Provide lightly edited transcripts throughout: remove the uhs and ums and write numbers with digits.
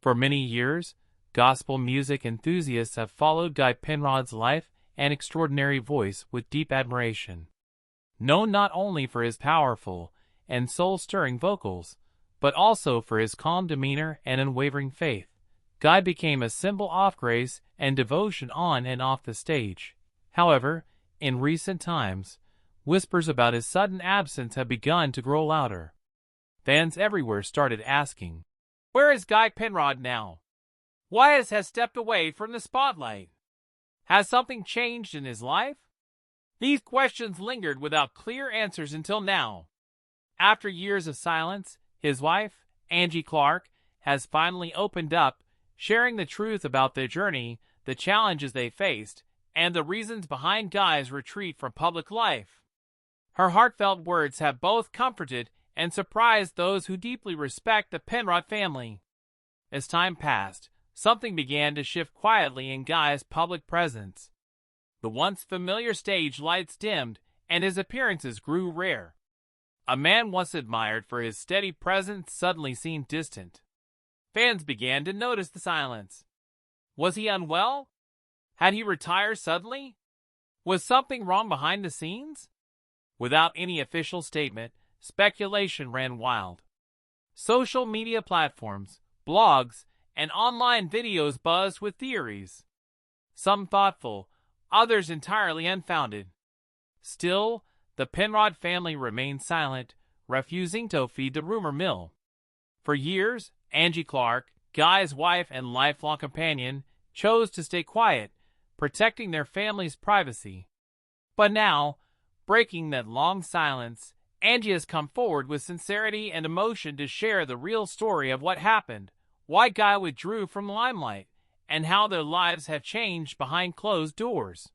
For many years, gospel music enthusiasts have followed Guy Penrod's life and extraordinary voice with deep admiration. Known not only for his powerful and soul-stirring vocals, but also for his calm demeanor and unwavering faith, Guy became a symbol of grace and devotion on and off the stage. However, in recent times, whispers about his sudden absence have begun to grow louder. Fans everywhere started asking, "Where is Guy Penrod now? Why has he stepped away from the spotlight? Has something changed in his life?" These questions lingered without clear answers until now. After years of silence, his wife, Angie Clark, has finally opened up, sharing the truth about their journey, the challenges they faced, and the reasons behind Guy's retreat from public life. Her heartfelt words have both comforted and surprised those who deeply respect the Penrod family. As time passed, something began to shift quietly in Guy's public presence. The once familiar stage lights dimmed, and his appearances grew rare. A man once admired for his steady presence suddenly seemed distant. Fans began to notice the silence. Was he unwell? Had he retired suddenly? Was something wrong behind the scenes? Without any official statement, speculation ran wild. Social media platforms, blogs, and online videos buzzed with theories. Some thoughtful, others entirely unfounded. Still, the Penrod family remained silent, refusing to feed the rumor mill. For years, Angie Clark, Guy's wife and lifelong companion, chose to stay quiet, protecting their family's privacy. But now, breaking that long silence, Angie has come forward with sincerity and emotion to share the real story of what happened, why Guy withdrew from the limelight, and how their lives have changed behind closed doors.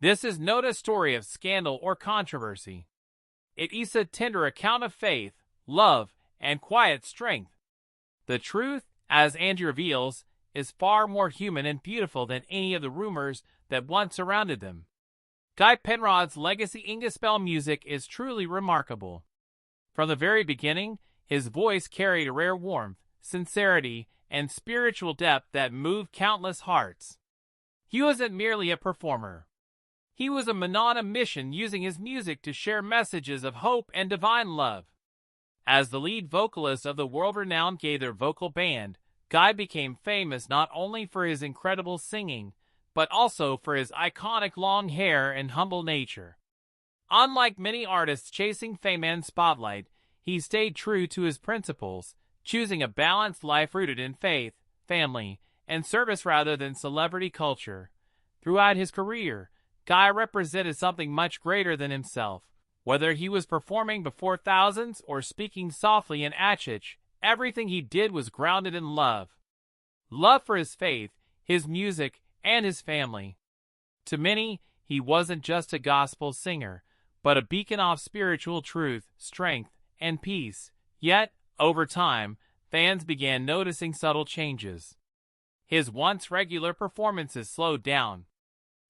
This is not a story of scandal or controversy. It is a tender account of faith, love, and quiet strength. The truth, as Angie reveals, is far more human and beautiful than any of the rumors that once surrounded them. Guy Penrod's legacy in gospel music is truly remarkable. From the very beginning, his voice carried a rare warmth, sincerity, and spiritual depth that moved countless hearts. He wasn't merely a performer. He was a man on a mission, using his music to share messages of hope and divine love. As the lead vocalist of the world-renowned Gaither Vocal Band, Guy became famous not only for his incredible singing, but also for his iconic long hair and humble nature. Unlike many artists chasing fame and spotlight, he stayed true to his principles, choosing a balanced life rooted in faith, family, and service rather than celebrity culture. Throughout his career, Guy represented something much greater than himself. Whether he was performing before thousands or speaking softly in Atchich, everything he did was grounded in love. Love for his faith, his music, and his family. To many, he wasn't just a gospel singer, but a beacon of spiritual truth, strength, and peace. Yet, over time, fans began noticing subtle changes. His once regular performances slowed down.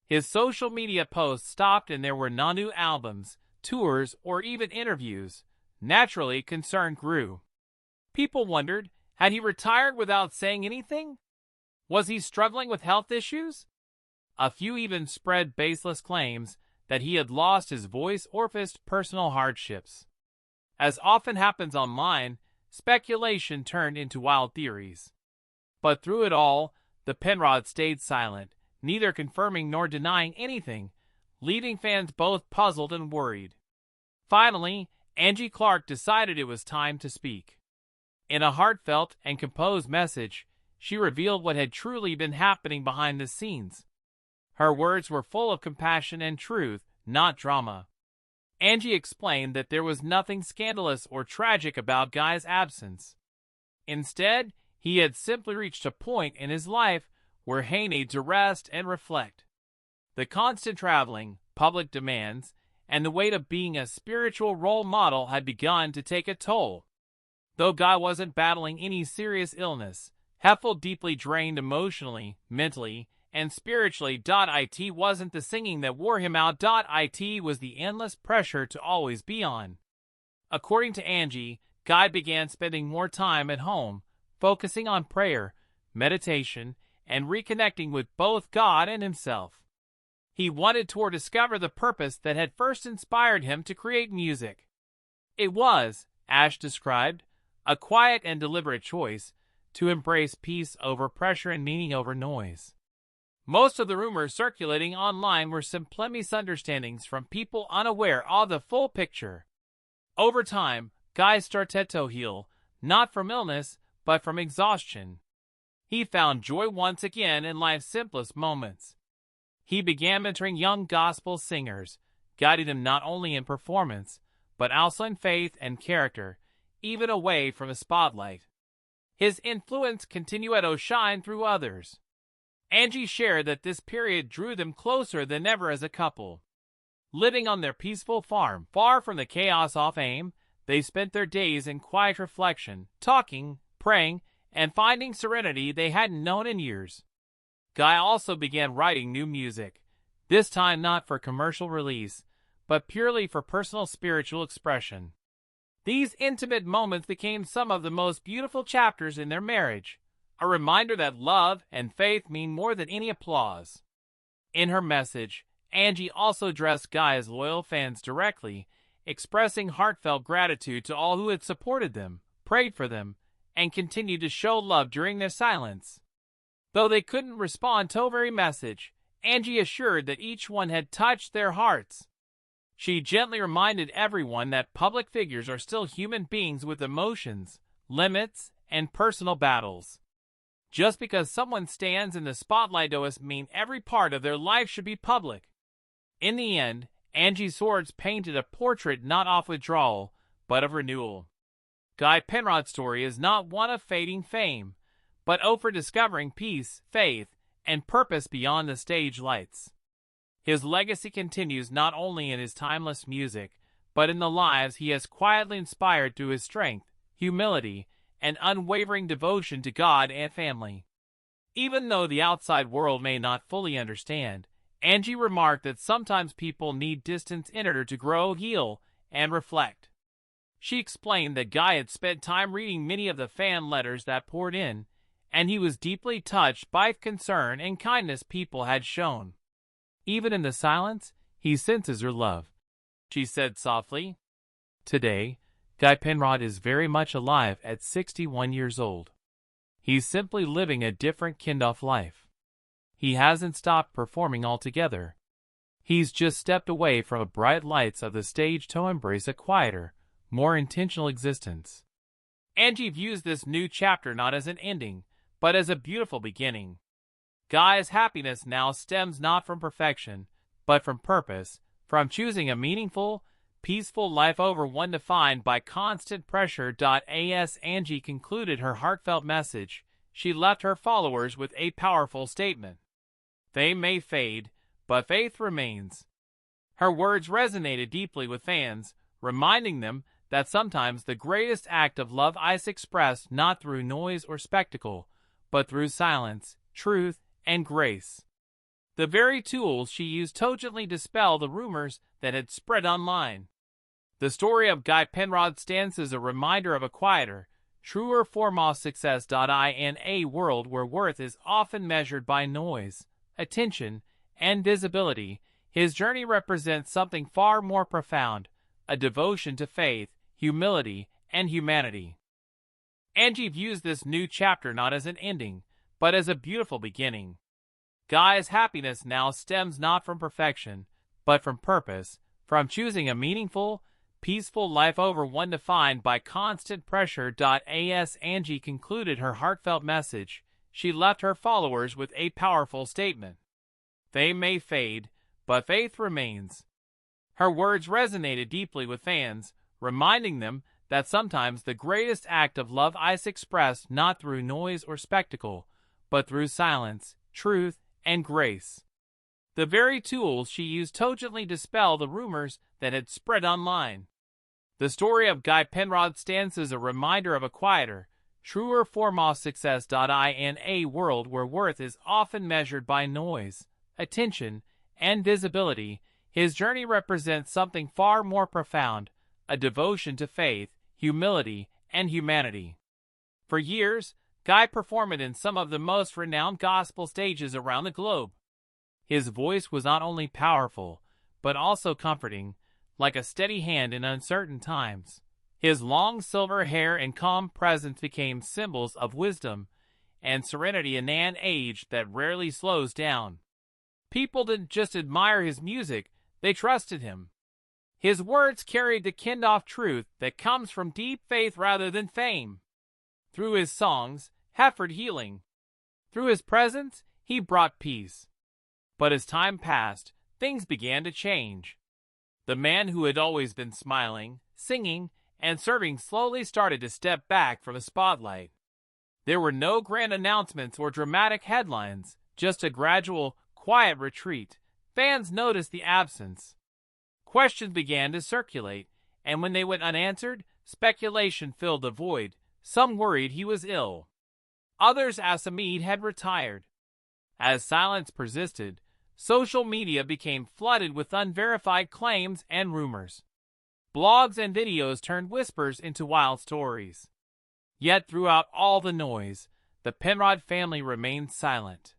His social media posts stopped and there were no new albums, tours, or even interviews. Naturally, concern grew. People wondered, had he retired without saying anything? Was he struggling with health issues? A few even spread baseless claims that he had lost his voice or faced personal hardships. As often happens online, speculation turned into wild theories. But through it all, the Penrod stayed silent, neither confirming nor denying anything, leaving fans both puzzled and worried. Finally, Angie Clark decided it was time to speak. In a heartfelt and composed message, she revealed what had truly been happening behind the scenes. Her words were full of compassion and truth, not drama. Angie explained that there was nothing scandalous or tragic about Guy's absence. Instead, he had simply reached a point in his life where he needed to rest and reflect. The constant traveling, public demands, and the weight of being a spiritual role model had begun to take a toll. Though Guy wasn't battling any serious illness, he felt deeply drained emotionally, mentally, and spiritually. It wasn't the singing that wore him out. It was the endless pressure to always be on. According to Angie, Guy began spending more time at home, focusing on prayer, meditation, and reconnecting with both God and himself. He wanted to discover the purpose that had first inspired him to create music. It was, Ash described, a quiet and deliberate choice to embrace peace over pressure and meaning over noise. Most of the rumors circulating online were simple misunderstandings from people unaware of the full picture. Over time, Guy started to heal, not from illness, but from exhaustion. He found joy once again in life's simplest moments. He began mentoring young gospel singers, guiding them not only in performance, but also in faith and character, even away from the spotlight. His influence continued to shine through others. Angie shared that this period drew them closer than ever as a couple. Living on their peaceful farm, far from the chaos of fame, they spent their days in quiet reflection, talking, praying, and finding serenity they hadn't known in years. Guy also began writing new music, this time not for commercial release, but purely for personal spiritual expression. These intimate moments became some of the most beautiful chapters in their marriage, a reminder that love and faith mean more than any applause. In her message, Angie also addressed Guy's loyal fans directly, expressing heartfelt gratitude to all who had supported them, prayed for them, and continued to show love during their silence. Though they couldn't respond to every message, Angie assured that each one had touched their hearts. She gently reminded everyone that public figures are still human beings with emotions, limits, and personal battles. Just because someone stands in the spotlight doesn't mean every part of their life should be public. In the end, Angie Swords painted a portrait not of withdrawal, but of renewal. Guy Penrod's story is not one of fading fame, but for discovering peace, faith, and purpose beyond the stage lights. His legacy continues not only in his timeless music, but in the lives he has quietly inspired through his strength, humility, and unwavering devotion to God and family. Even though the outside world may not fully understand, Angie remarked that sometimes people need distance in order to grow, heal, and reflect. She explained that Guy had spent time reading many of the fan letters that poured in, and he was deeply touched by the concern and kindness people had shown. Even in the silence, he senses her love, she said softly. Today, Guy Penrod is very much alive at 61 years old. He's simply living a different kind of life. He hasn't stopped performing altogether. He's just stepped away from the bright lights of the stage to embrace a quieter, more intentional existence. Angie views this new chapter not as an ending, but as a beautiful beginning. Guy's happiness now stems not from perfection, but from purpose, from choosing a meaningful, peaceful life over one defined by constant pressure. As Angie concluded her heartfelt message, she left her followers with a powerful statement. Fame may fade, but faith remains. Her words resonated deeply with fans, reminding them that sometimes the greatest act of love is expressed not through noise or spectacle, but through silence, truth, and grace. The very tools she used to gently dispel the rumors that had spread online. The story of Guy Penrod stands as a reminder of a quieter, truer form of success. In a world where worth is often measured by noise, attention, and visibility, his journey represents something far more profound, a devotion to faith, humility, and humanity. Angie views this new chapter not as an ending, but as a beautiful beginning. Guy's happiness now stems not from perfection, but from purpose, from choosing a meaningful, peaceful life over one defined by constant pressure. As Angie concluded her heartfelt message, she left her followers with a powerful statement. Fame may fade, but faith remains. Her words resonated deeply with fans, reminding them that sometimes the greatest act of love is expressed not through noise or spectacle, but through silence, truth, and grace. The very tools she used to gently dispel the rumors that had spread online. The story of Guy Penrod stands as a reminder of a quieter, truer form of success. In a world where worth is often measured by noise, attention, and visibility, his journey represents something far more profound, a devotion to faith, humility, and humanity. For years, Guy performed in some of the most renowned gospel stages around the globe. His voice was not only powerful, but also comforting, like a steady hand in uncertain times. His long silver hair and calm presence became symbols of wisdom and serenity in an age that rarely slows down. People didn't just admire his music, they trusted him. His words carried the kind-of truth that comes from deep faith rather than fame. Through his songs, Hefford healing. Through his presence, he brought peace. But as time passed, things began to change. The man who had always been smiling, singing, and serving slowly started to step back from the spotlight. There were no grand announcements or dramatic headlines, just a gradual, quiet retreat. Fans noticed the absence. Questions began to circulate, and when they went unanswered, speculation filled the void. Some worried he was ill. Others assumed he had retired. As silence persisted, social media became flooded with unverified claims and rumors. Blogs and videos turned whispers into wild stories. Yet throughout all the noise, the Penrod family remained silent.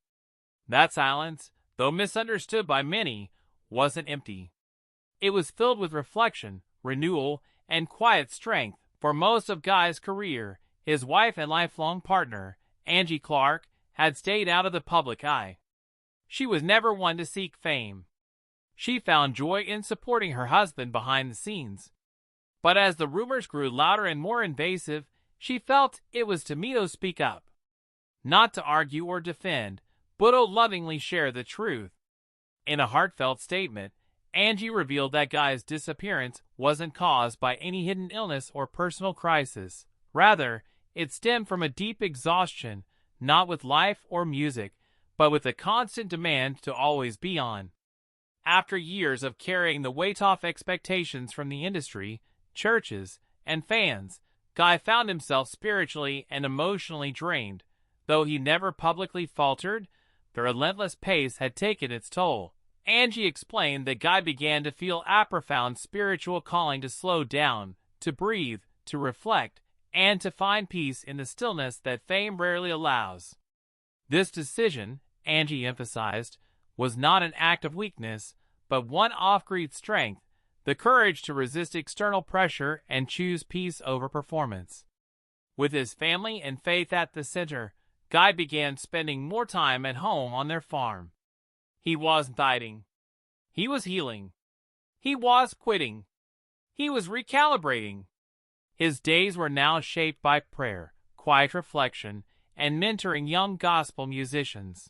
That silence, though misunderstood by many, wasn't empty. It was filled with reflection, renewal, and quiet strength. For most of Guy's career, his wife and lifelong partner, Angie Clark, had stayed out of the public eye. She was never one to seek fame. She found joy in supporting her husband behind the scenes. But as the rumors grew louder and more invasive, she felt it was time to speak up. Not to argue or defend, but to lovingly share the truth. In a heartfelt statement, Angie revealed that Guy's disappearance wasn't caused by any hidden illness or personal crisis. Rather, it stemmed from a deep exhaustion, not with life or music, but with a constant demand to always be on. After years of carrying the weight off expectations from the industry, churches, and fans, Guy found himself spiritually and emotionally drained. Though he never publicly faltered, the relentless pace had taken its toll. Angie explained that Guy began to feel a profound spiritual calling to slow down, to breathe, to reflect, and to find peace in the stillness that fame rarely allows. This decision, Angie emphasized, was not an act of weakness, but one of great strength, the courage to resist external pressure and choose peace over performance. With his family and faith at the center, Guy began spending more time at home on their farm. He wasn't hiding. He was healing. He was quitting. He was recalibrating. His days were now shaped by prayer, quiet reflection, and mentoring young gospel musicians.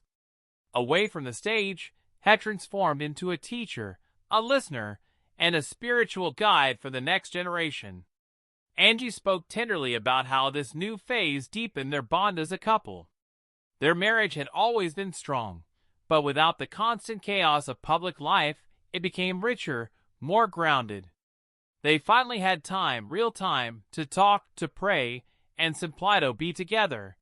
Away from the stage, he transformed into a teacher, a listener, and a spiritual guide for the next generation. Angie spoke tenderly about how this new phase deepened their bond as a couple. Their marriage had always been strong, but without the constant chaos of public life, it became richer, more grounded. They finally had time, real time, to talk, to pray, and simply to be together.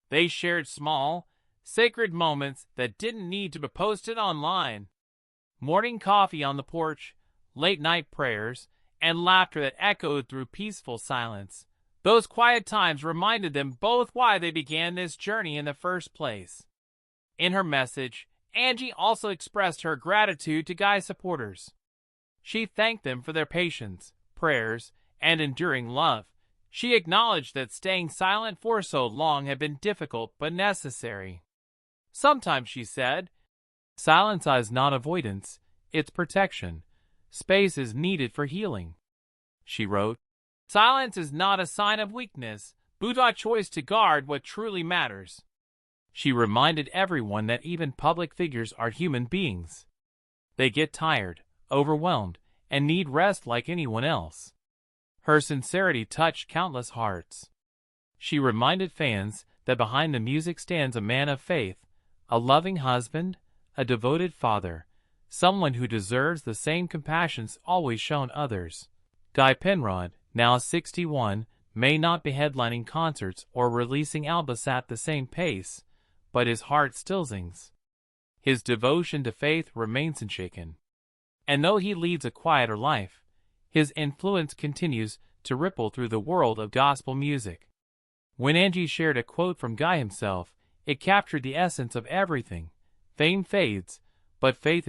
They shared small, sacred moments that didn't need to be posted online. Morning coffee on the porch, late-night prayers, and laughter that echoed through peaceful silence. Those quiet times reminded them both why they began this journey in the first place. In her message, Angie also expressed her gratitude to Guy's supporters. She thanked them for their patience, prayers, and enduring love. She acknowledged that staying silent for so long had been difficult but necessary. Sometimes, she said, silence is not avoidance, it's protection. Space is needed for healing. She wrote, silence is not a sign of weakness, but a choice to guard what truly matters. She reminded everyone that even public figures are human beings. They get tired, overwhelmed, and need rest like anyone else. Her sincerity touched countless hearts. She reminded fans that behind the music stands a man of faith, a loving husband, a devoted father, someone who deserves the same compassions always shown others. Guy Penrod, now 61, may not be headlining concerts or releasing albums at the same pace, but his heart still sings. His devotion to faith remains unshaken. And though he leads a quieter life, his influence continues to ripple through the world of gospel music. When Angie shared a quote from Guy himself, it captured the essence of everything. Fame fades, but faith